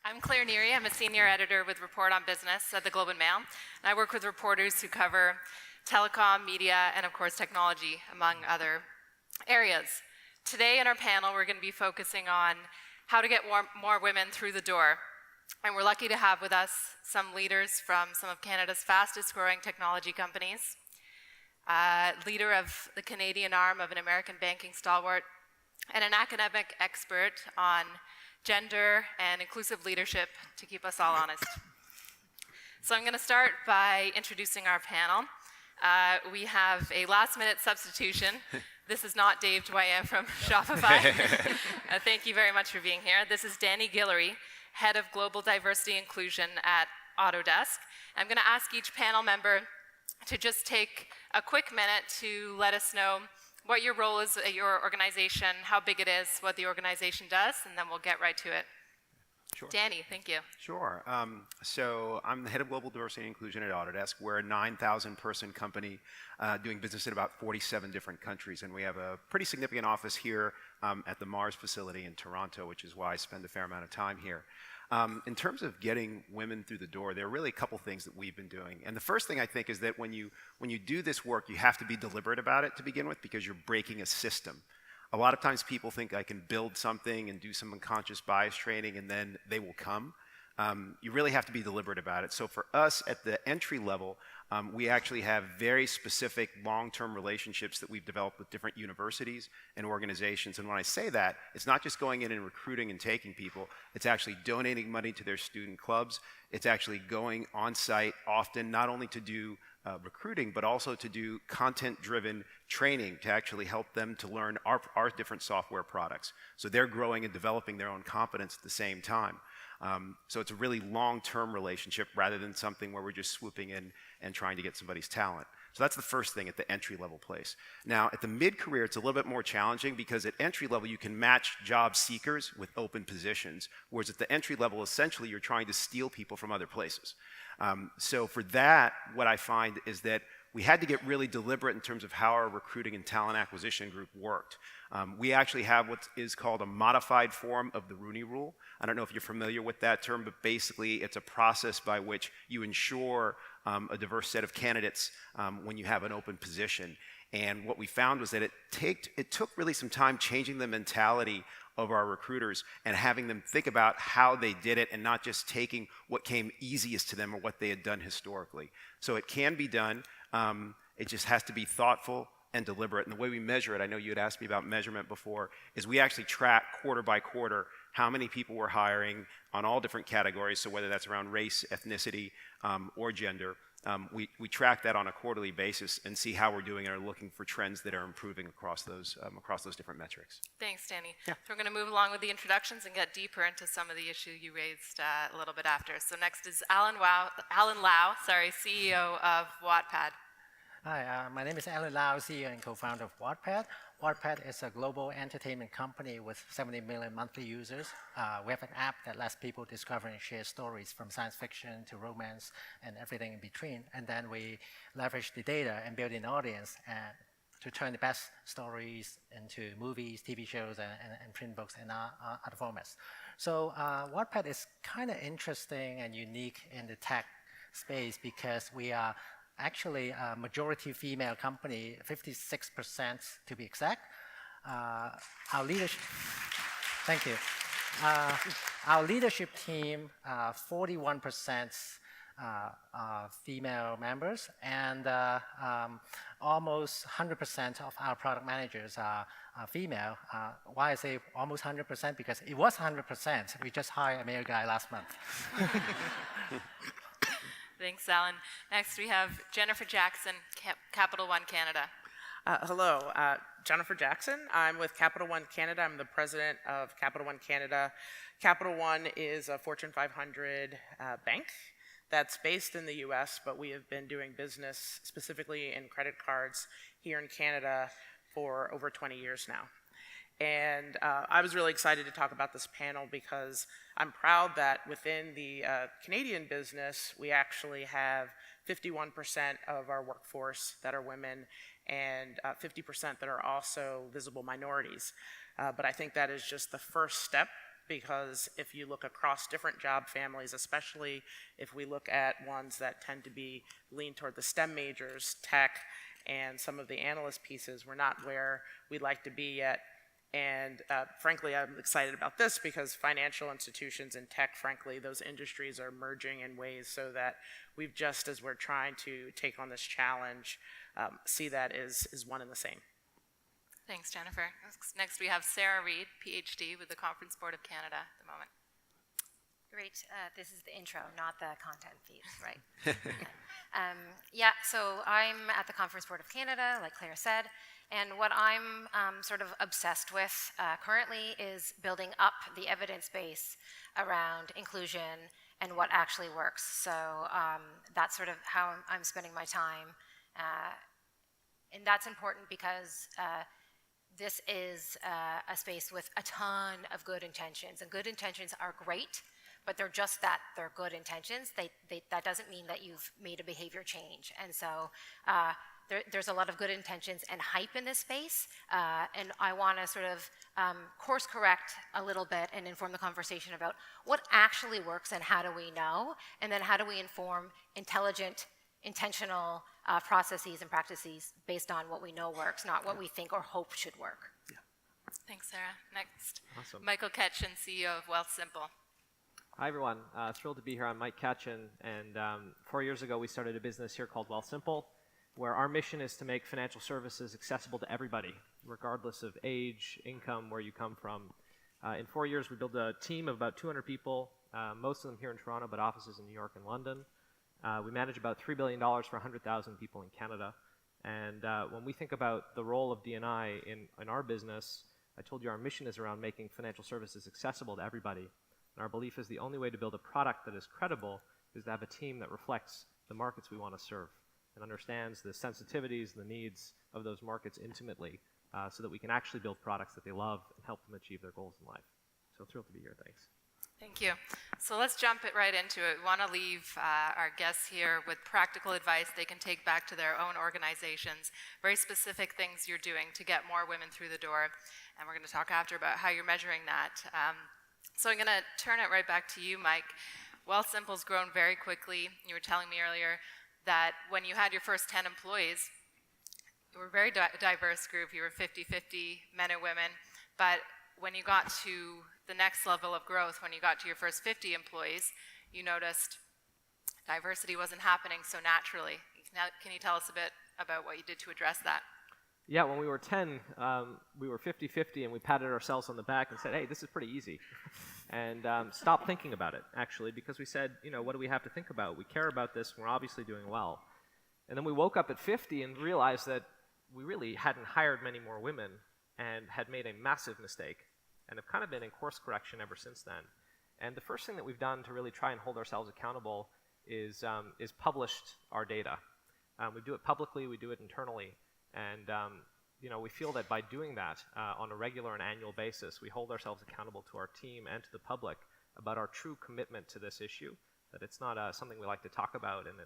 I'm Claire Neary. I'm a senior editor with Report on Business at the Globe and Mail. And I work with reporters who cover telecom, media, and of course technology, among other areas. Today in our panel, we're going to be focusing on how to get more women through the door. And we're lucky to have with us some leaders from some of Canada's fastest growing technology companies, leader of the Canadian arm of an American banking stalwart, and an academic expert on gender and inclusive leadership, to keep us all honest. So I'm going to start by introducing our panel. We have a last-minute substitution. This is not Dave Dwyer from Shopify. Thank you very much for being here. This is Danny Guillory, Head of Global Diversity Inclusion at Autodesk. I'm going to ask each panel member to just take a quick minute to let us know what your role is at your organization, how big it is, what the organization does, and then we'll get right to it. Sure. Danny, thank you. Sure. So I'm the head of Global Diversity and Inclusion at Autodesk. We're a 9,000-person company doing business in about 47 different countries, and we have a pretty significant office here at the Mars facility in Toronto, which is why I spend a fair amount of time here. In terms of getting women through the door, there are really a couple things that we've been doing. And the first thing I think is that when you do this work, you have to be deliberate about it to begin with, because you're breaking a system. A lot of times people think I can build something and do some unconscious bias training and then they will come. You really have to be deliberate about it. So for us at the entry level, we actually have very specific long-term relationships that we've developed with different universities and organizations. And when I say that, it's not just going in and recruiting and taking people. It's actually donating money to their student clubs. It's actually going on site often, not only to do recruiting, but also to do content-driven training to actually help them to learn our different software products. So they're growing and developing their own competence at the same time. So it's a really long-term relationship rather than something where we're just swooping in and trying to get somebody's talent. So that's the first thing at the entry-level place. Now, at the mid-career, it's a little bit more challenging because at entry-level, you can match job seekers with open positions, whereas at the entry-level, essentially, you're trying to steal people from other places. So for that, what I find is that we had to get really deliberate in terms of how our recruiting and talent acquisition group worked. We actually have what is called a modified form of the Rooney Rule. I don't know if you're familiar with that term, but basically it's a process by which you ensure a diverse set of candidates when you have an open position. And what we found was that it took really some time changing the mentality of our recruiters and having them think about how they did it and not just taking what came easiest to them or what they had done historically. So it can be done. It just has to be thoughtful and deliberate. And the way we measure it, I know you had asked me about measurement before, is we actually track quarter by quarter how many people we're hiring on all different categories. So whether that's around race, ethnicity, or gender, we track that on a quarterly basis and see how we're doing and are looking for trends that are improving across those different metrics. Thanks, Danny. Yeah. So we're going to move along with the introductions and get deeper into some of the issue you raised a little bit after. So next is Alan Lau, CEO of Wattpad. Hi, my name is Alan Lau, CEO and co-founder of Wattpad. Wattpad is a global entertainment company with 70 million monthly users. We have an app that lets people discover and share stories from science fiction to romance and everything in between. And then we leverage the data and build an audience to turn the best stories into movies, TV shows, and print books and other formats. So Wattpad is kind of interesting and unique in the tech space because we are actually a majority female company, 56% to be exact. Our leadership, thank you. Our leadership team, 41% female members, and almost 100% of our product managers are female. Why I say almost 100%? Because it was 100%. We just hired a male guy last month. Thanks, Alan. Next, we have Jennifer Jackson, Capital One Canada. Hello, Jennifer Jackson. I'm with Capital One Canada. I'm the president of Capital One Canada. Capital One is a Fortune 500 bank that's based in the US, but we have been doing business specifically in credit cards here in Canada for over 20 years now. And I was really excited to talk about this panel because I'm proud that within the Canadian business, we actually have 51% of our workforce that are women and 50% that are also visible minorities. But I think that is just the first step because if you look across different job families, especially if we look at ones that tend to be lean toward the STEM majors, tech, and some of the analyst pieces, we're not where we'd like to be yet. And frankly, I'm excited about this because financial institutions and tech, frankly, those industries are merging in ways so that we've just, as we're trying to take on this challenge, see that as one and the same. Thanks, Jennifer. Next, we have Sarah Reid, PhD with the Conference Board of Canada at the moment. Great. This is the intro, not the content feed, right? Yeah, so I'm at the Conference Board of Canada, like Claire said, and what I'm sort of obsessed with currently is building up the evidence base around inclusion and what actually works. So that's sort of how I'm spending my time. And that's important because this is a space with a ton of good intentions, and good intentions are great, but they're just that, they're good intentions. That doesn't mean that you've made a behavior change. And so there's a lot of good intentions and hype in this space, and I want to sort of course correct a little bit and inform the conversation about what actually works and how do we know, and then how do we inform intelligent, intentional processes and practices based on what we know works, not what we think or hope should work. Yeah. Thanks, Sarah. Next, Awesome. Michael Katchen, CEO of Wealthsimple. Hi, everyone. Thrilled to be here. I'm Mike Katchen, and 4 years ago we started a business here called Wealthsimple, where our mission is to make financial services accessible to everybody, regardless of age, income, where you come from. In 4 years, we built a team of about 200 people, most of them here in Toronto, but offices in New York and London. We manage about $3 billion for 100,000 people in Canada. And when we think about the role of D&I in our business, I told you our mission is around making financial services accessible to everybody. And our belief is the only way to build a product that is credible is to have a team that reflects the markets we want to serve and understands the sensitivities, the needs of those markets intimately, so that we can actually build products that they love and help them achieve their goals in life. So thrilled to be here. Thanks. Thank you. So let's jump right into it. We want to leave our guests here with practical advice they can take back to their own organizations, very specific things you're doing to get more women through the door. And we're going to talk after about how you're measuring that. So I'm going to turn it right back to you, Mike. Wealthsimple's grown very quickly. You were telling me earlier that when you had your first 10 employees, you were a very diverse group. You were 50-50 men and women. But when you got to the next level of growth, when you got to your first 50 employees, you noticed diversity wasn't happening so naturally. Can you tell us a bit about what you did to address that? Yeah, when we were 10, we were 50-50, and we patted ourselves on the back and said, hey, this is pretty easy. And stopped thinking about it, actually, because we said, you know, what do we have to think about? We care about this, and we're obviously doing well. And then we woke up at 50 and realized that we really hadn't hired many more women and had made a massive mistake and have kind of been in course correction ever since then. And the first thing that we've done to really try and hold ourselves accountable is published our data. We do it publicly, we do it internally. And you know, we feel that by doing that on a regular and annual basis, we hold ourselves accountable to our team and to the public about our true commitment to this issue, that it's not something we like to talk about and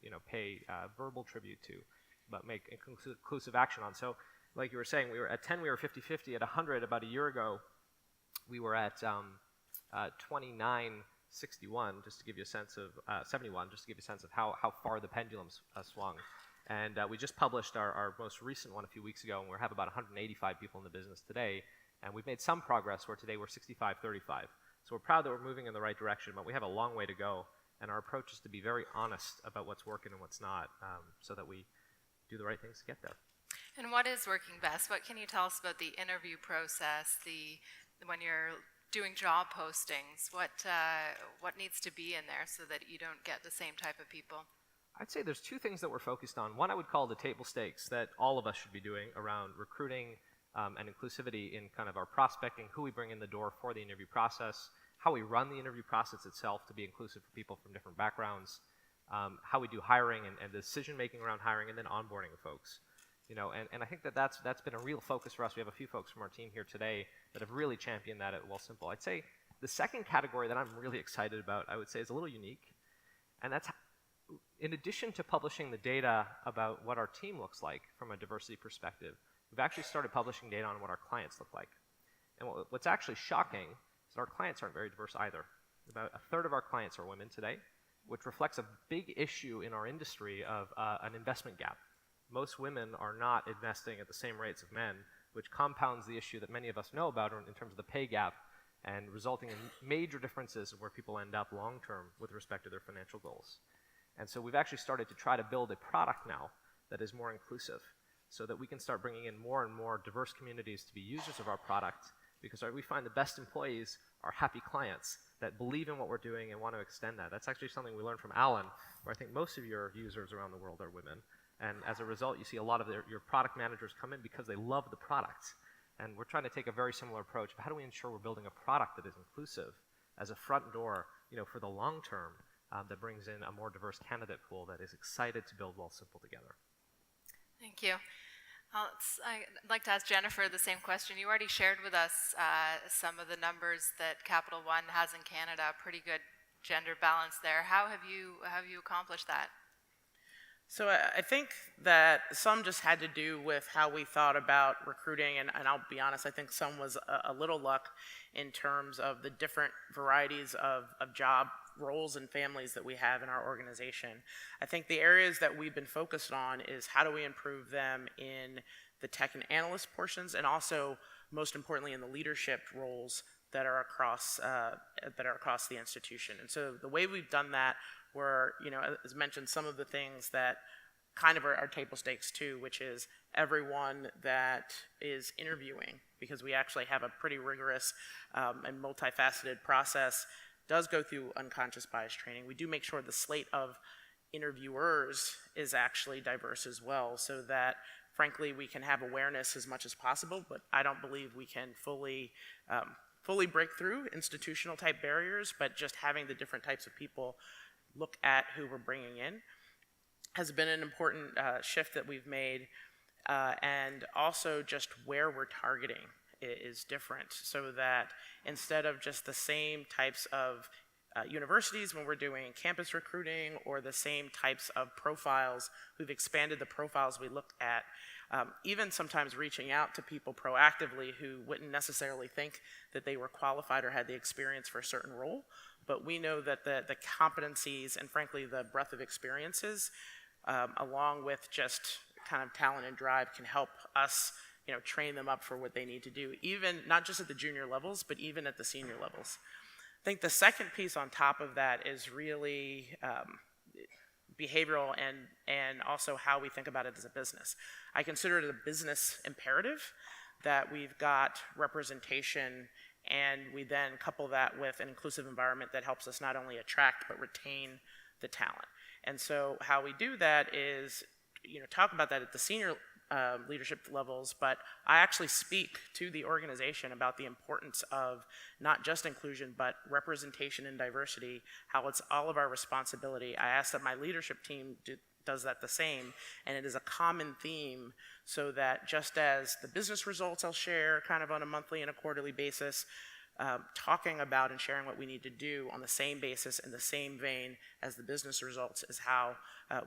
you know, pay verbal tribute to, but make inclusive action on. So like you were saying, we were at 10, we were 50-50. At 100 about a year ago, we were at 29-61, just to give you a sense of 71, just to give you a sense of how far the pendulum's swung. And we just published our most recent one a few weeks ago, and we have about 185 people in the business today. And we've made some progress where today we're 65-35. So we're proud that we're moving in the right direction, but we have a long way to go. And our approach is to be very honest about what's working and what's not, so that we do the right things to get there. And what is working best? What can you tell us about the interview process, when you're doing job postings, what needs to be in there so that you don't get the same type of people? I'd say there's two things that we're focused on. One I would call the table stakes that all of us should be doing around recruiting and inclusivity in kind of our prospecting, who we bring in the door for the interview process, how we run the interview process itself to be inclusive for people from different backgrounds, how we do hiring and the decision-making around hiring, and then onboarding of folks. You know, and I think that's been a real focus for us. We have a few folks from our team here today that have really championed that at Wealthsimple. I'd say the second category that I'm really excited about, I would say, is a little unique, and that's in addition to publishing the data about what our team looks like from a diversity perspective, we've actually started publishing data on what our clients look like. And what's actually shocking, is that our clients aren't very diverse either. About a third of our clients are women today, which reflects a big issue in our industry of an investment gap. Most women are not investing at the same rates of men, which compounds the issue that many of us know about in terms of the pay gap and resulting in major differences of where people end up long term with respect to their financial goals. And so we've actually started to try to build a product now that is more inclusive so that we can start bringing in more and more diverse communities to be users of our product, because we find the best employees are happy clients that believe in what we're doing and want to extend that. That's actually something we learned from Alan, where I think most of your users around the world are women. And as a result, you see a lot of your product managers come in because they love the product. And we're trying to take a very similar approach of how do we ensure we're building a product that is inclusive as a front door, for the long term, that brings in a more diverse candidate pool that is excited to build Wealthsimple together. Thank you. I'd like to ask Jennifer the same question. You already shared with us some of the numbers that Capital One has in Canada, a pretty good gender balance there. How have you accomplished that? So I think that some just had to do with how we thought about recruiting, and I'll be honest, I think some was a little luck in terms of the different varieties of job roles and families that we have in our organization. I think the areas that we've been focused on is how do we improve them in the tech and analyst portions, and also, most importantly, in the leadership roles that are across the institution. And so the way we've done that were, as mentioned, some of the things that kind of are table stakes too, which is everyone that is interviewing, because we actually have a pretty rigorous and multifaceted process, does go through unconscious bias training. We do make sure the slate of interviewers is actually diverse as well, so that frankly we can have awareness as much as possible, but I don't believe we can fully break through institutional type barriers, but just having the different types of people look at who we're bringing in has been an important shift that we've made, and also just where we're targeting is different, so that instead of just the same types of universities when we're doing campus recruiting or the same types of profiles, we've expanded the profiles we look at, even sometimes reaching out to people proactively who wouldn't necessarily think that they were qualified or had the experience for a certain role. But we know that the competencies and frankly the breadth of experiences, along with just kind of talent and drive, can help us train them up for what they need to do, even not just at the junior levels, but even at the senior levels. I think the second piece on top of that is really behavioral and also how we think about it as a business. I consider it a business imperative that we've got representation, and we then couple that with an inclusive environment that helps us not only attract but retain the talent. And so how we do that is, talk about that at the senior leadership levels, but I actually speak to the organization about the importance of not just inclusion, but representation and diversity, how it's all of our responsibility. I ask that my leadership team does that the same, and it is a common theme, so that just as the business results I'll share kind of on a monthly and a quarterly basis, talking about and sharing what we need to do on the same basis in the same vein as the business results is how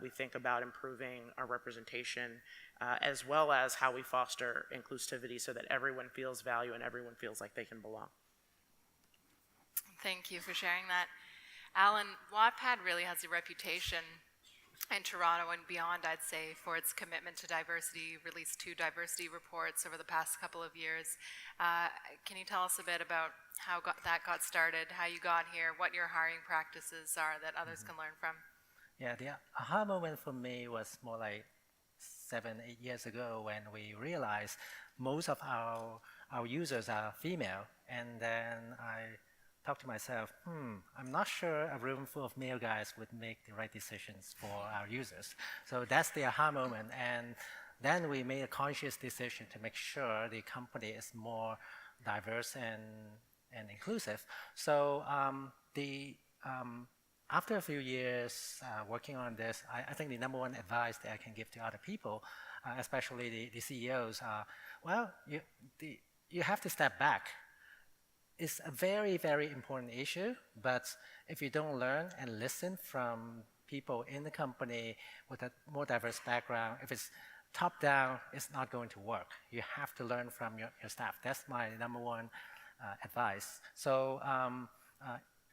we think about improving our representation, as well as how we foster inclusivity so that everyone feels value and everyone feels like they can belong. Thank you for sharing that. Alan, Wattpad really has a reputation in Toronto and beyond, I'd say, for its commitment to diversity. Released 2 diversity reports over the past couple of years. Can you tell us a bit about how that got started, how you got here, what your hiring practices are that others can learn from? Yeah, the aha moment for me was more like 7, 8 years ago, when we realized most of our users are female, and then I talked to myself, I'm not sure a room full of male guys would make the right decisions for our users. So that's the aha moment, and then we made a conscious decision to make sure the company is more diverse and inclusive. So after a few years working on this, I think the number one advice that I can give to other people, especially the CEOs, well, you have to step back. It's a very, very important issue, but if you don't learn and listen from people in the company with a more diverse background, if it's top down, it's not going to work. You have to learn from your staff. That's my number one advice. So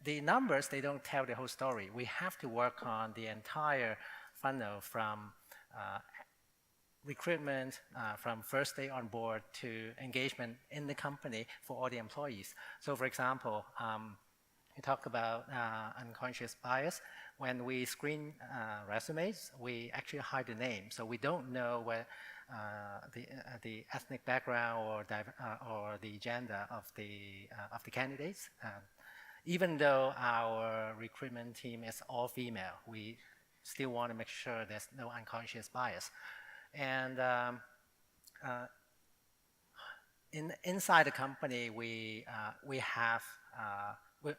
the numbers, they don't tell the whole story. We have to work on the entire funnel from recruitment, from first day on board to engagement in the company for all the employees. So for example, you talk about unconscious bias. When we screen resumes, we actually hide the name. So we don't know where the ethnic background or the gender of the candidates. Even though our recruitment team is all female, we still want to make sure there's no unconscious bias. And inside the company,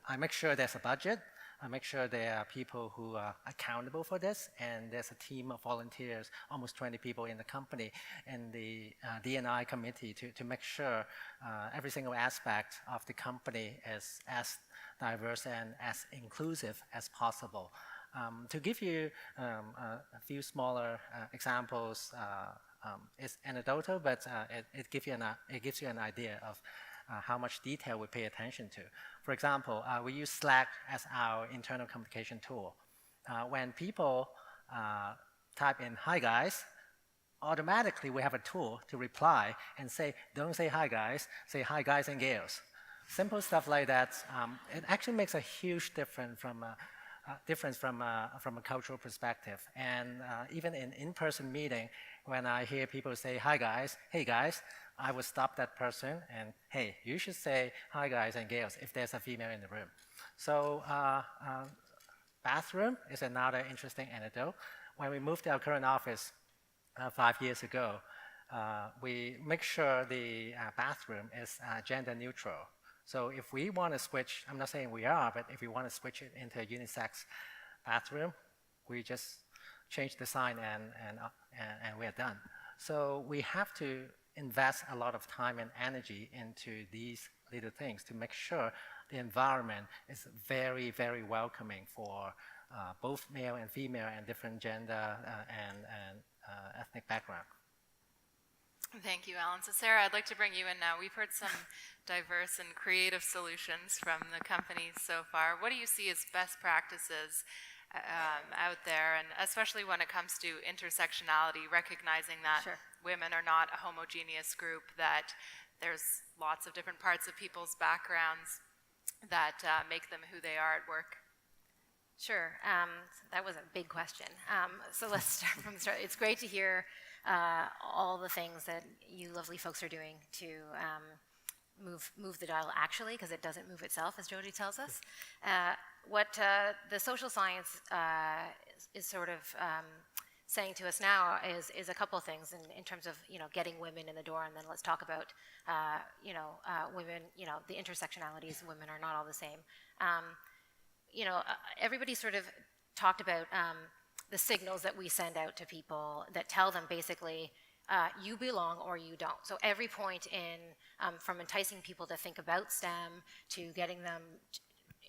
I make sure there's a budget. I make sure there are people who are accountable for this, and there's a team of volunteers, almost 20 people in the company, and the D&I committee to make sure every single aspect of the company is as diverse and as inclusive as possible. To give you a few smaller examples, it's anecdotal, but it gives you an idea of how much detail we pay attention to. For example, we use Slack as our internal communication tool. When people type in "Hi guys," automatically we have a tool to reply and say, "Don't say hi guys, say hi guys and gals." Simple stuff like that. It actually makes a huge difference from a cultural perspective. And even in-person meeting, when I hear people say "Hi guys," "Hey guys," I would stop that person and, "Hey, you should say hi guys and gals if there's a female in the room." So bathroom is another interesting anecdote. When we moved to our current office 5 years ago, we make sure the bathroom is gender neutral. So if we want to switch, I'm not saying we are, but if we want to switch it into a unisex bathroom, we just change the sign and we're done. So we have to invest a lot of time and energy into these little things to make sure the environment is very, very welcoming for both male and female and different gender and ethnic background. Thank you, Alan. So Sarah, I'd like to bring you in now. We've heard some diverse and creative solutions from the companies so far. What do you see as best practices out there, and especially when it comes to intersectionality, recognizing that women are not a homogeneous group, that there's lots of different parts of people's backgrounds that make them who they are at work? Sure. That was a big question. So let's start from the start. It's great to hear all the things that you lovely folks are doing to move the dial actually, because it doesn't move itself, as Jody tells us. What the social science is sort of saying to us now is a couple of things in terms of getting women in the door, and then let's talk about women, the intersectionalities. Women are not all the same. Everybody sort of talked about the signals that we send out to people that tell them basically you belong or you don't. So every point in from enticing people to think about STEM to getting them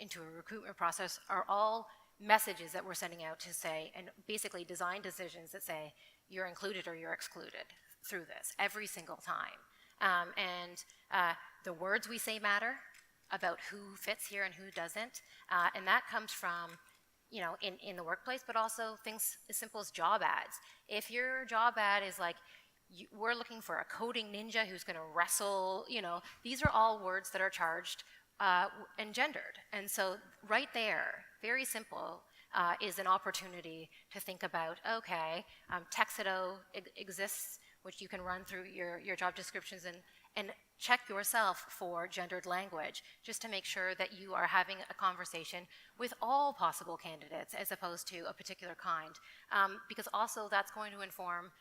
into a recruitment process are all messages that we're sending out to say, and basically design decisions that say you're included or you're excluded through this every single time. The words we say matter about who fits here and who doesn't, and that comes from in the workplace, but also things as simple as job ads. If your job ad is like, we're looking for a coding ninja who's going to wrestle, these are all words that are charged and gendered. And so right there, very simple, is an opportunity to think about, okay, Texito exists, which you can run through your job descriptions and check yourself for gendered language, just to make sure that you are having a conversation with all possible candidates as opposed to a particular kind. Because also that's going to inform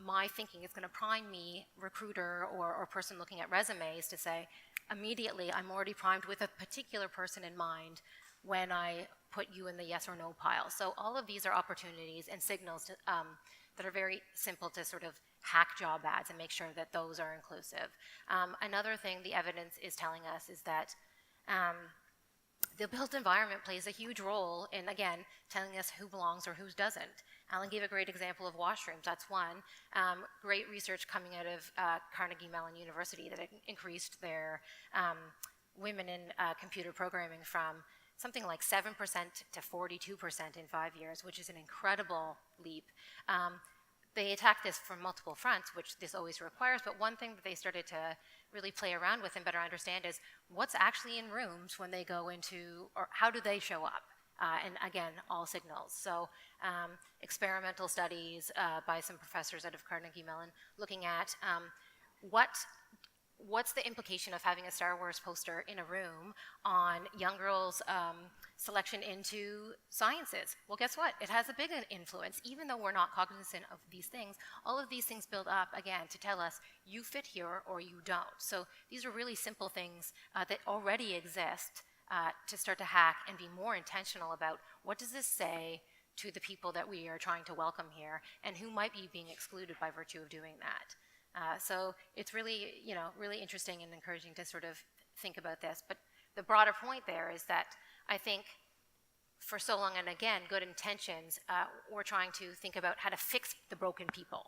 my thinking. It's going to prime me, recruiter or person looking at resumes, to say, immediately I'm already primed with a particular person in mind when I put you in the yes or no pile. So all of these are opportunities and signals to, that are very simple to sort of hack job ads and make sure that those are inclusive. Another thing the evidence is telling us is that the built environment plays a huge role in, again, telling us who belongs or who doesn't. Alan gave a great example of washrooms. That's one. Great research coming out of Carnegie Mellon University that increased their women in computer programming from something like 7% to 42% in 5 years, which is an incredible leap. They attacked this from multiple fronts, which this always requires, but one thing that they started to really play around with and better understand is what's actually in rooms when they go into, or how do they show up? And again, all signals. So experimental studies by some professors out of Carnegie Mellon looking at what's the implication of having a Star Wars poster in a room on young girls' selection into sciences? Well, guess what? It has a big influence. Even though we're not cognizant of these things, all of these things build up, again, to tell us you fit here or you don't. So these are really simple things that already exist to start to hack and be more intentional about what does this say to the people that we are trying to welcome here and who might be being excluded by virtue of doing that. So it's really, really interesting and encouraging to sort of think about this. But the broader point there is that I think for so long, and again, good intentions, we're trying to think about how to fix the broken people,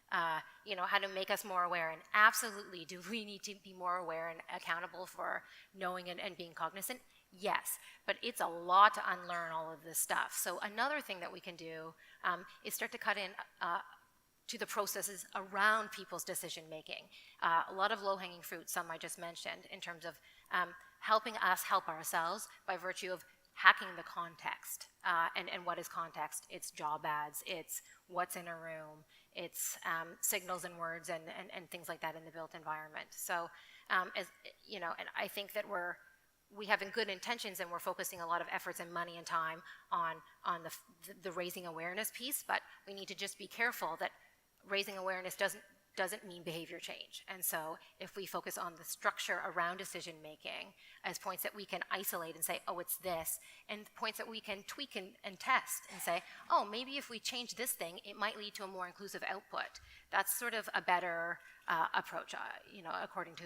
how to make us more aware. And absolutely, do we need to be more aware and accountable for knowing and being cognizant? Yes, but it's a lot to unlearn all of this stuff. So another thing that we can do is start to cut in to the processes around people's decision making. A lot of low-hanging fruit, some I just mentioned, in terms of helping us help ourselves by virtue of hacking the context. And what is context? It's job ads, it's what's in a room, it's signals and words and things like that in the built environment. So, and I think that we have good intentions and we're focusing a lot of efforts and money and time on the raising awareness piece, but we need to just be careful that raising awareness doesn't mean behavior change. And so if we focus on the structure around decision making as points that we can isolate and say, oh, it's this, and points that we can tweak and test and say, oh, maybe if we change this thing, it might lead to a more inclusive output. That's sort of a better approach, according to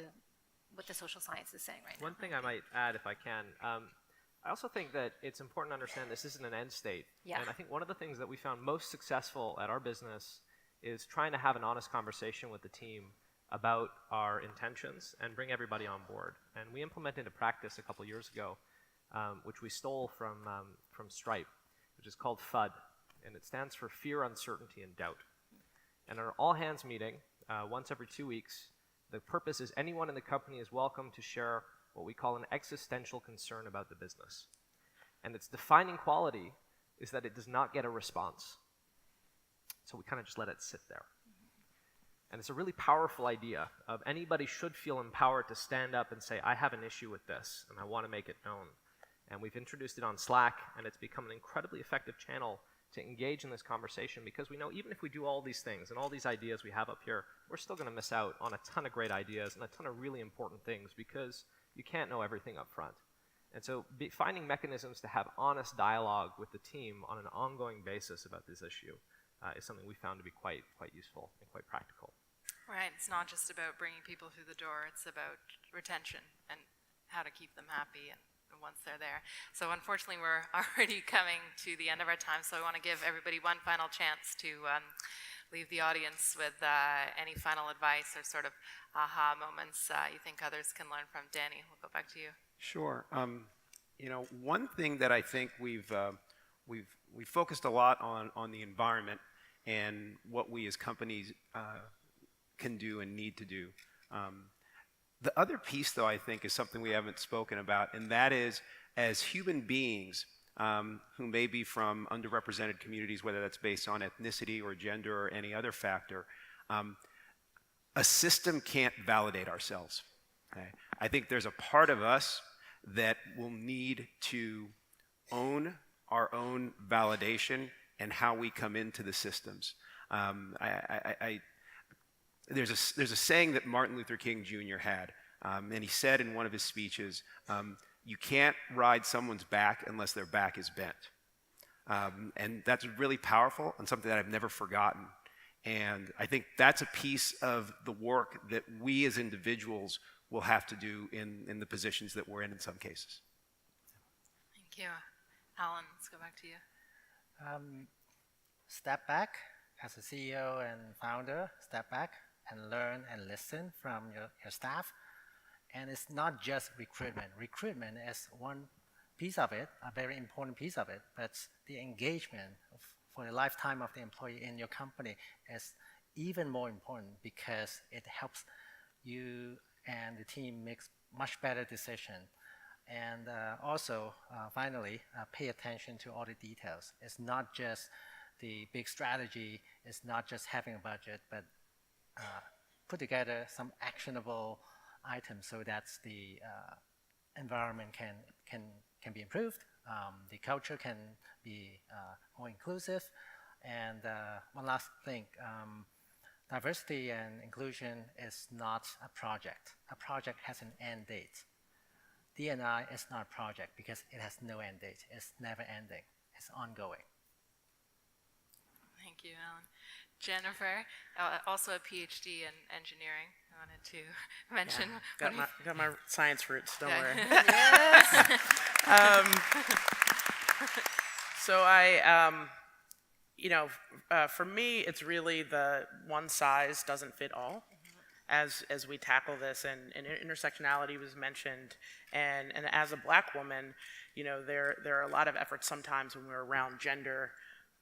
what the social science is saying right now. One thing I might add, if I can, I also think that it's important to understand this isn't an end state. Yeah. And I think one of the things that we found most successful at our business is trying to have an honest conversation with the team about our intentions and bring everybody on board. And we implemented a practice a couple years ago, which we stole from Stripe, which is called FUD, and it stands for Fear, Uncertainty, and Doubt. And our all-hands meeting, once every 2 weeks, the purpose is anyone in the company is welcome to share what we call an existential concern about the business. And its defining quality is that it does not get a response. So we kind of just let it sit there. And it's a really powerful idea of anybody should feel empowered to stand up and say, I have an issue with this, and I want to make it known. And we've introduced it on Slack, and it's become an incredibly effective channel to engage in this conversation, because we know even if we do all these things and all these ideas we have up here, we're still going to miss out on a ton of great ideas and a ton of really important things, because you can't know everything up front. And so finding mechanisms to have honest dialogue with the team on an ongoing basis about this issue is something we found to be quite useful and quite practical. Right, it's not just about bringing people through the door, it's about retention and how to keep them happy and once they're there. So unfortunately, we're already coming to the end of our time, so I want to give everybody one final chance to leave the audience with any final advice or sort of aha moments you think others can learn from. Danny, we'll go back to you. Sure. One thing that I think we've focused a lot on the environment and what we as companies can do and need to do. The other piece, though, I think is something we haven't spoken about, and that is, as human beings who may be from underrepresented communities, whether that's based on ethnicity or gender or any other factor, a system can't validate ourselves. Okay? I think there's a part of us that will need to own our own validation and how we come into the systems. There's a saying that Martin Luther King Jr. had, and he said in one of his speeches, you can't ride someone's back unless their back is bent. And that's really powerful and something that I've never forgotten. And I think that's a piece of the work that we as individuals will have to do in the positions that we're in some cases. Thank you. Alan, let's go back to you. step back as a CEO and founder, step back and learn and listen from your staff. And it's not just recruitment. Recruitment is one piece of it, a very important piece of it, but the engagement for the lifetime of the employee in your company is even more important because it helps you and the team make much better decisions. And also, finally, pay attention to all the details. It's not just the big strategy, it's not just having a budget, but put together some actionable items so that the environment can be improved, the culture can be more inclusive. And one last thing, diversity and inclusion is not a project. A project has an end date. D&I is not a project because it has no end date. It's never ending. It's ongoing. Thank you, Alan. Jennifer, also a PhD in engineering. I wanted to mention. Got my science roots, don't worry. Yes. So for me, it's really the one size doesn't fit all. As we tackle this, and intersectionality was mentioned, and as a Black woman, there are a lot of efforts sometimes when we're around gender,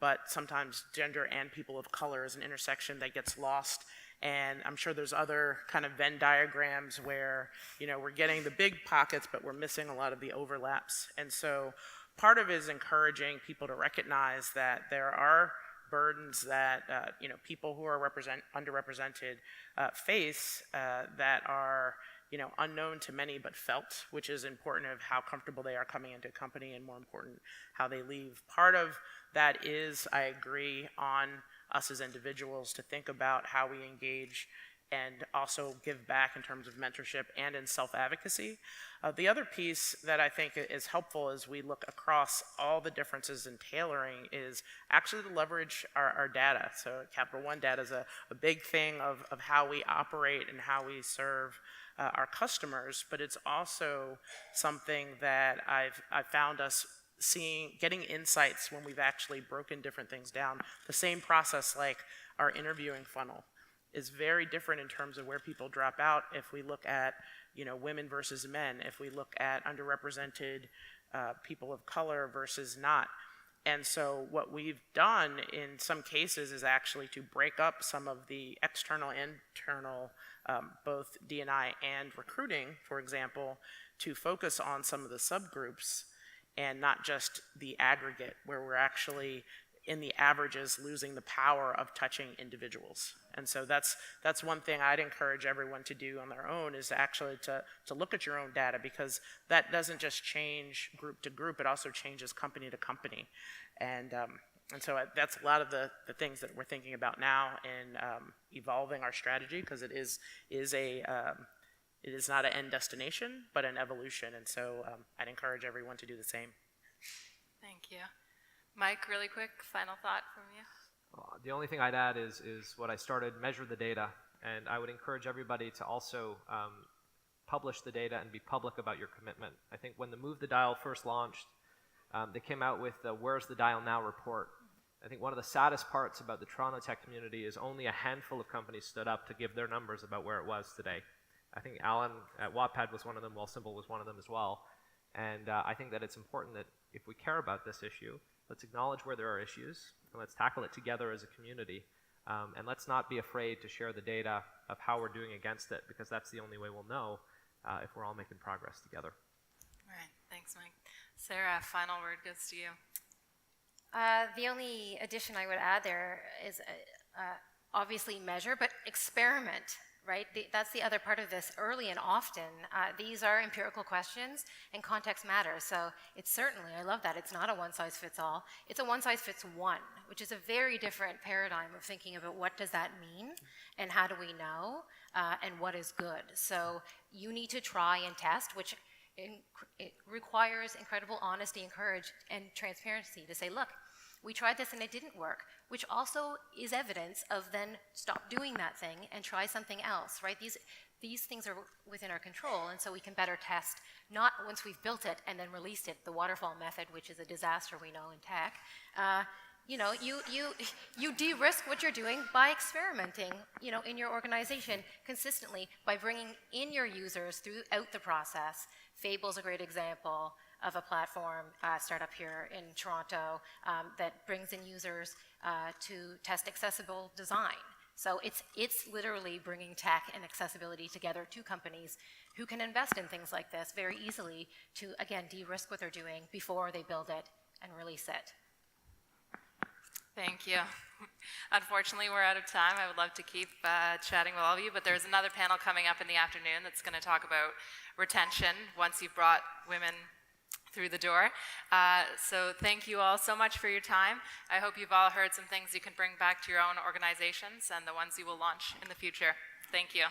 but sometimes gender and people of color is an intersection that gets lost. And I'm sure there's other kind of Venn diagrams where we're getting the big pockets, but we're missing a lot of the overlaps. And so part of it is encouraging people to recognize that there are burdens that people who are underrepresented face that are unknown to many but felt, which is important of how comfortable they are coming into a company, and more important, how they leave. Part of that is, I agree, on us as individuals to think about how we engage and also give back in terms of mentorship and in self-advocacy. The other piece that I think is helpful as we look across all the differences in tailoring is actually to leverage our data. So Capital One data is a big thing of how we operate and how we serve our customers, but it's also something that I've found us getting insights when we've actually broken different things down. The same process like our interviewing funnel is very different in terms of where people drop out if we look at women versus men, if we look at underrepresented people of color versus not. And so what we've done in some cases is actually to break up some of the external and internal, both D&I and recruiting, for example, to focus on some of the subgroups and not just the aggregate, where we're actually in the averages losing the power of touching individuals. And so that's one thing I'd encourage everyone to do on their own, is actually to look at your own data, because that doesn't just change group to group, it also changes company to company. And so that's a lot of the things that we're thinking about now in evolving our strategy, because it is not an end destination, but an evolution. And so I'd encourage everyone to do the same. Thank you. Mike, really quick, final thought from you? The only thing I'd add is what I started, measure the data. And I would encourage everybody to also publish the data and be public about your commitment. I think when the Move the Dial first launched, they came out with the Where's the Dial Now report. I think one of the saddest parts about the Toronto tech community is only a handful of companies stood up to give their numbers about where it was today. I think Alan at Wattpad was one of them, Wealthsimple was one of them as well. And I think that it's important that if we care about this issue, let's acknowledge where there are issues, and let's tackle it together as a community. And let's not be afraid to share the data of how we're doing against it, because that's the only way we'll know if we're all making progress together. All right, thanks, Mike. Sarah, final word goes to you. The only addition I would add there is obviously measure, but experiment, right? That's the other part of this. Early and often, these are empirical questions, and context matters. So it's certainly, I love that, it's not a one-size-fits-all. It's a one-size-fits-one, which is a very different paradigm of thinking about what does that mean, and how do we know, and what is good. So you need to try and test, which it requires incredible honesty and courage and transparency to say, look, we tried this and it didn't work, which also is evidence of then stop doing that thing and try something else, right? These things are within our control, and so we can better test, not once we've built it and then released it, the waterfall method, which is a disaster we know in tech. you de-risk what you're doing by experimenting, in your organization consistently by bringing in your users throughout the process. Fable's a great example of a platform startup here in Toronto that brings in users to test accessible design. So it's literally bringing tech and accessibility together to companies who can invest in things like this very easily to, again, de-risk what they're doing before they build it and release it. Thank you. Unfortunately, we're out of time. I would love to keep chatting with all of you, but there's another panel coming up in the afternoon that's going to talk about retention once you've brought women through the door. So thank you all so much for your time. I hope you've all heard some things you can bring back to your own organizations and the ones you will launch in the future. Thank you.